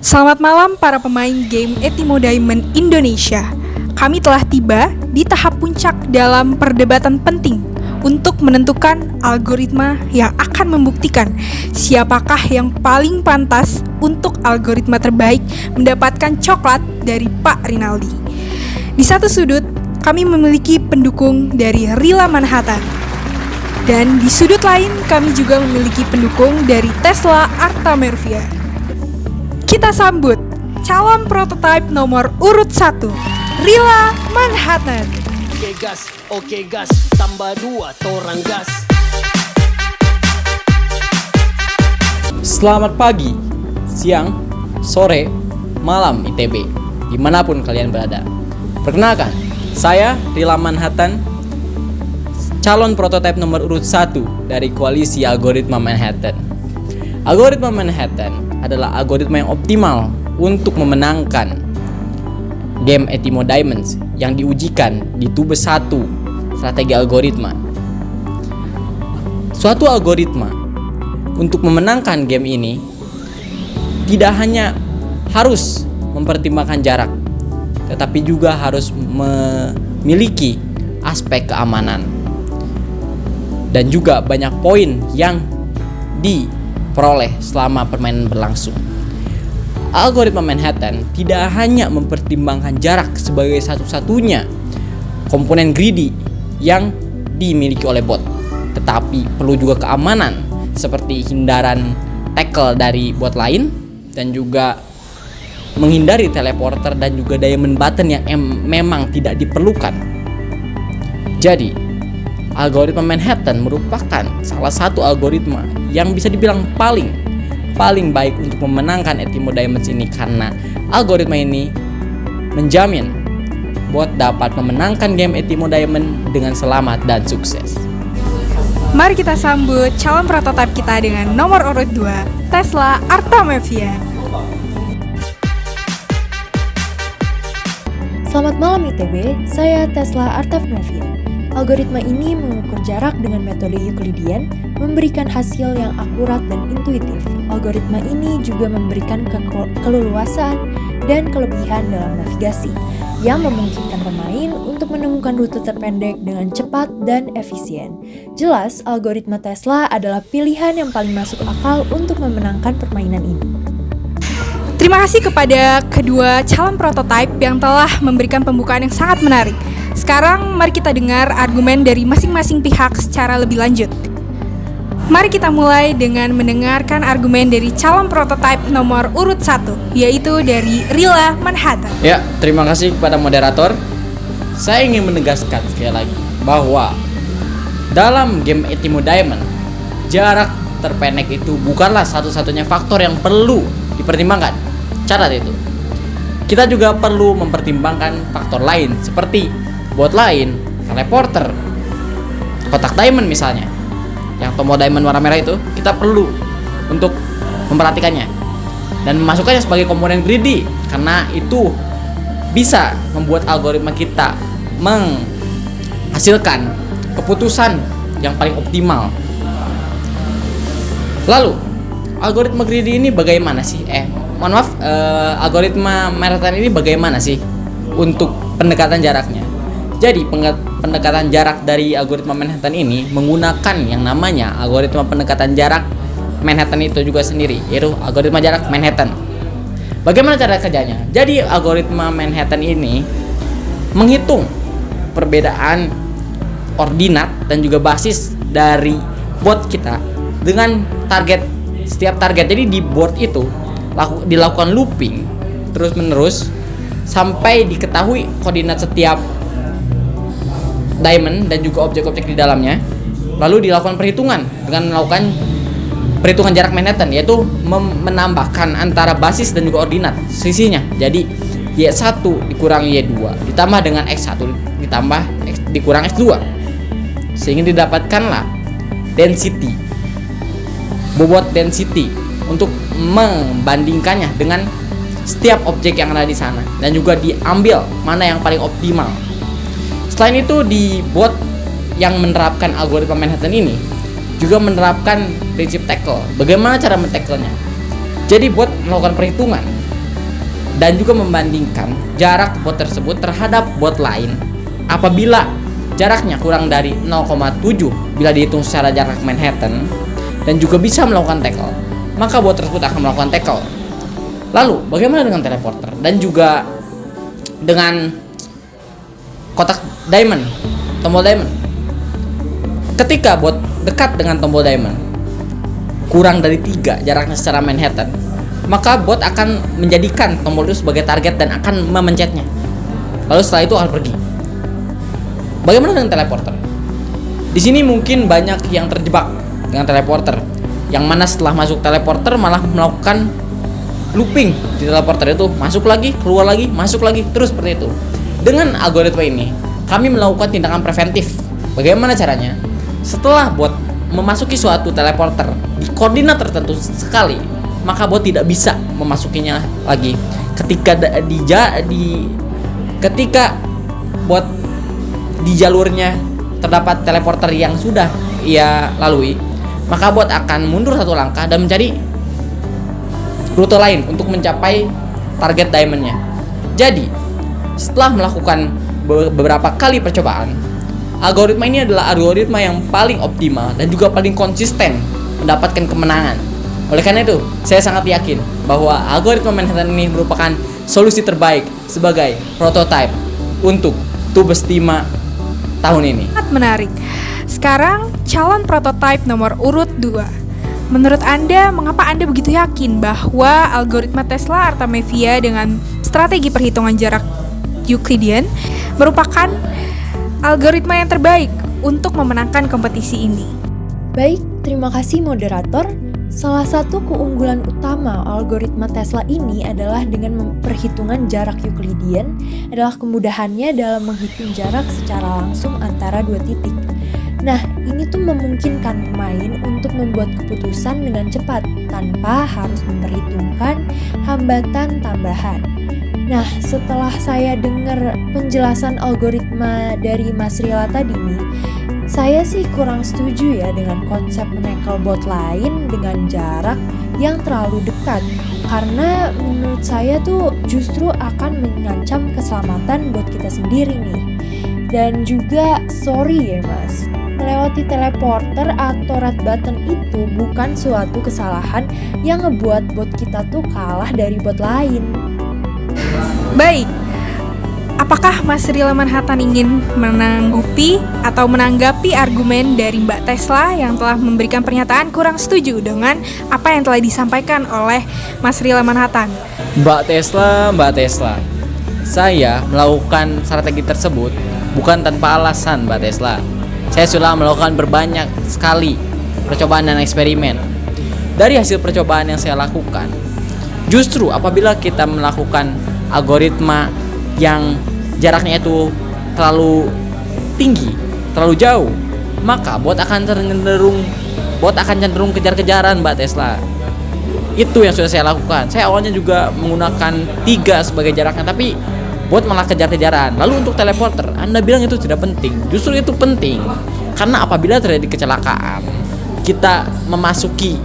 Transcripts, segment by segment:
Selamat malam para pemain game Etimo Diamond Indonesia. Kami telah tiba di tahap puncak dalam perdebatan penting untuk menentukan algoritma yang akan membuktikan siapakah yang paling pantas untuk algoritma terbaik mendapatkan coklat dari Pak Rinaldi. Di satu sudut, kami memiliki pendukung dari Rila Manhattan. Dan di sudut lain, kami juga memiliki pendukung dari Tesla Artamervia. Kita sambut calon prototipe nomor urut 1, Rila Manhattan. Oke gas, tambah 2 torang gas. Selamat pagi, siang, sore, malam ITB, dimanapun kalian berada. Perkenalkan, saya Rila Manhattan, calon prototipe nomor urut 1 dari koalisi algoritma Manhattan. Algoritma Manhattan adalah algoritma yang optimal untuk memenangkan game Etimo Diamonds yang diujikan di Tubes 1 strategi algoritma. Suatu algoritma untuk memenangkan game ini tidak hanya harus mempertimbangkan jarak, tetapi juga harus memiliki aspek keamanan dan juga banyak poin yang diperoleh selama permainan berlangsung. Algoritma Manhattan tidak hanya mempertimbangkan jarak sebagai satu-satunya komponen greedy yang dimiliki oleh bot, tetapi perlu juga keamanan seperti hindaran tackle dari bot lain dan juga menghindari teleporter dan juga diamond button yang memang tidak diperlukan. Jadi, algoritma Manhattan merupakan salah satu algoritma yang bisa dibilang paling baik untuk memenangkan Etimo Diamonds ini, karena algoritma ini menjamin bot dapat memenangkan game Etimo Diamond dengan selamat dan sukses. Mari kita sambut calon prototipe kita dengan nomor urut 2, Tesla Artamervia. Selamat malam ITB, saya Tesla Artamervia. Algoritma ini mengukur jarak dengan metode Euclidean, memberikan hasil yang akurat dan intuitif. Algoritma ini juga memberikan keleluasaan dan kelebihan dalam navigasi, yang memungkinkan pemain untuk menemukan rute terpendek dengan cepat dan efisien. Jelas, algoritma Tesla adalah pilihan yang paling masuk akal untuk memenangkan permainan ini. Terima kasih kepada kedua calon prototipe yang telah memberikan pembukaan yang sangat menarik. Sekarang mari kita dengar argumen dari masing-masing pihak secara lebih lanjut. Mari kita mulai dengan mendengarkan argumen dari calon prototipe nomor urut 1, yaitu dari Rila Manhattan. Ya, terima kasih kepada moderator. Saya ingin menegaskan sekali lagi bahwa dalam game Etimo Diamond, jarak terpendek itu bukanlah satu-satunya faktor yang perlu dipertimbangkan. Catat itu. Kita juga perlu mempertimbangkan faktor lain seperti bot lain, teleporter, kotak diamond misalnya, yang tombol diamond warna merah itu kita perlu untuk memperhatikannya dan memasukkannya sebagai komponen greedy, karena itu bisa membuat algoritma kita menghasilkan keputusan yang paling optimal. Lalu, algoritma greedy ini bagaimana sih? Algoritma Manhattan ini bagaimana sih untuk pendekatan jaraknya? Jadi pendekatan jarak dari algoritma Manhattan ini menggunakan yang namanya algoritma pendekatan jarak Manhattan itu juga sendiri, yaitu algoritma jarak Manhattan. Bagaimana cara kerjanya? Jadi algoritma Manhattan ini menghitung perbedaan ordinat dan juga basis dari bot kita dengan setiap target. Jadi di board itu dilakukan looping terus menerus sampai diketahui koordinat setiap diamond dan juga objek-objek di dalamnya. Lalu dilakukan perhitungan dengan melakukan perhitungan jarak Manhattan, yaitu menambahkan antara basis dan juga ordinat sisinya. Jadi Y1 dikurangi Y2 ditambah dengan X1 ditambah dikurang X2, sehingga didapatkanlah density, bobot density untuk membandingkannya dengan setiap objek yang ada di sana dan juga diambil mana yang paling optimal. Selain itu, di bot yang menerapkan algoritma Manhattan ini juga menerapkan prinsip tackle. Bagaimana cara men-tackle-nya? Jadi bot melakukan perhitungan dan juga membandingkan jarak bot tersebut terhadap bot lain. Apabila jaraknya kurang dari 0,7 bila dihitung secara jarak Manhattan dan juga bisa melakukan tackle, maka bot tersebut akan melakukan tackle. Lalu bagaimana dengan teleporter dan juga dengan kotak diamond, tombol diamond? Ketika bot dekat dengan tombol diamond kurang dari 3 jaraknya secara Manhattan, maka bot akan menjadikan tombol itu sebagai target dan akan memencetnya. Lalu setelah itu akan pergi. Bagaimana dengan teleporter? Di sini mungkin banyak yang terjebak dengan teleporter, yang mana setelah masuk teleporter malah melakukan looping di teleporter itu, masuk lagi, keluar lagi, masuk lagi, terus seperti itu. Dengan algoritma ini, kami melakukan tindakan preventif. Bagaimana caranya? Setelah bot memasuki suatu teleporter di koordinat tertentu sekali, maka bot tidak bisa memasukinya lagi. Ketika bot di jalurnya terdapat teleporter yang sudah ia lalui, maka bot akan mundur satu langkah dan mencari rute lain untuk mencapai target diamondnya. Jadi, setelah melakukan beberapa kali percobaan, algoritma ini adalah algoritma yang paling optimal dan juga paling konsisten mendapatkan kemenangan. Oleh karena itu, saya sangat yakin bahwa algoritma Manhattan ini merupakan solusi terbaik sebagai prototipe untuk Tubes Tima tahun ini. Sangat menarik. Sekarang calon prototipe nomor urut 2. Menurut Anda, mengapa Anda begitu yakin bahwa algoritma Tesla Artemisia dengan strategi perhitungan jarak Euclidean merupakan algoritma yang terbaik untuk memenangkan kompetisi ini? Baik, terima kasih moderator. Salah satu keunggulan utama algoritma Tesla ini adalah dengan perhitungan jarak Euclidean adalah kemudahannya dalam menghitung jarak secara langsung antara dua titik. Nah, ini tuh memungkinkan pemain untuk membuat keputusan dengan cepat tanpa harus memperhitungkan hambatan tambahan. Nah, setelah saya dengar penjelasan algoritma dari Mas Rila tadi nih, saya sih kurang setuju ya dengan konsep menekel bot lain dengan jarak yang terlalu dekat. Karena menurut saya tuh justru akan mengancam keselamatan buat kita sendiri nih. Dan juga sorry ya Mas, melewati teleporter atau red button itu bukan suatu kesalahan yang ngebuat bot kita tuh kalah dari bot lain. Baik, apakah Mas Rila Manhattan ingin menanggapi argumen dari Mbak Tesla yang telah memberikan pernyataan kurang setuju dengan apa yang telah disampaikan oleh Mas Rila Manhattan? Mbak Tesla, saya melakukan strategi tersebut bukan tanpa alasan, Mbak Tesla. Saya sudah melakukan berbanyak sekali percobaan dan eksperimen. Dari hasil percobaan yang saya lakukan, justru apabila kita melakukan algoritma yang jaraknya itu terlalu tinggi, terlalu jauh, maka bot akan cenderung kejar-kejaran, Mbak Tesla. Itu yang sudah saya lakukan. Saya awalnya juga menggunakan 3 sebagai jaraknya, tapi bot malah kejar-kejaran. Lalu untuk teleporter, Anda bilang itu tidak penting. Justru itu penting. Karena apabila terjadi kecelakaan, kita memasuki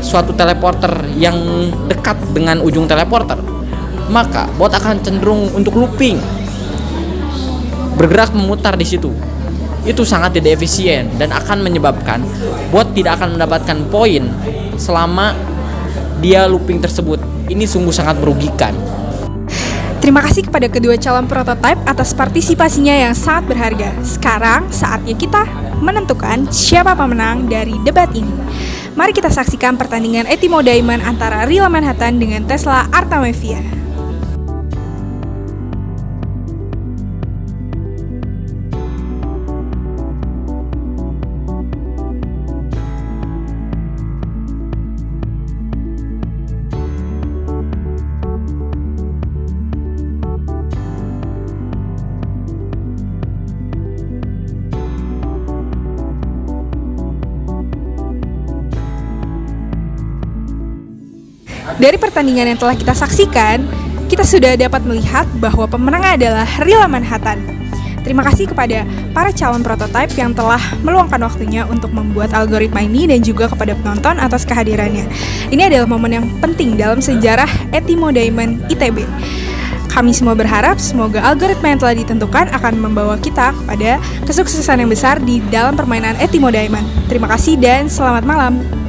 suatu teleporter yang dekat dengan ujung teleporter, maka bot akan cenderung untuk looping, bergerak memutar di situ. Itu sangat tidak efisien dan akan menyebabkan bot tidak akan mendapatkan poin selama dia looping tersebut. Ini sungguh sangat merugikan. Terima kasih kepada kedua calon prototipe atas partisipasinya yang sangat berharga. Sekarang saatnya kita menentukan siapa pemenang dari debat ini. Mari kita saksikan pertandingan Etimo Diamond antara Rila Manhattan dengan Tesla Artemisia. Dari pertandingan yang telah kita saksikan, kita sudah dapat melihat bahwa pemenang adalah Rila Manhattan. Terima kasih kepada para calon prototipe yang telah meluangkan waktunya untuk membuat algoritma ini dan juga kepada penonton atas kehadirannya. Ini adalah momen yang penting dalam sejarah Etimo Diamond ITB. Kami semua berharap semoga algoritma yang telah ditentukan akan membawa kita pada kesuksesan yang besar di dalam permainan Etimo Diamond. Terima kasih dan selamat malam.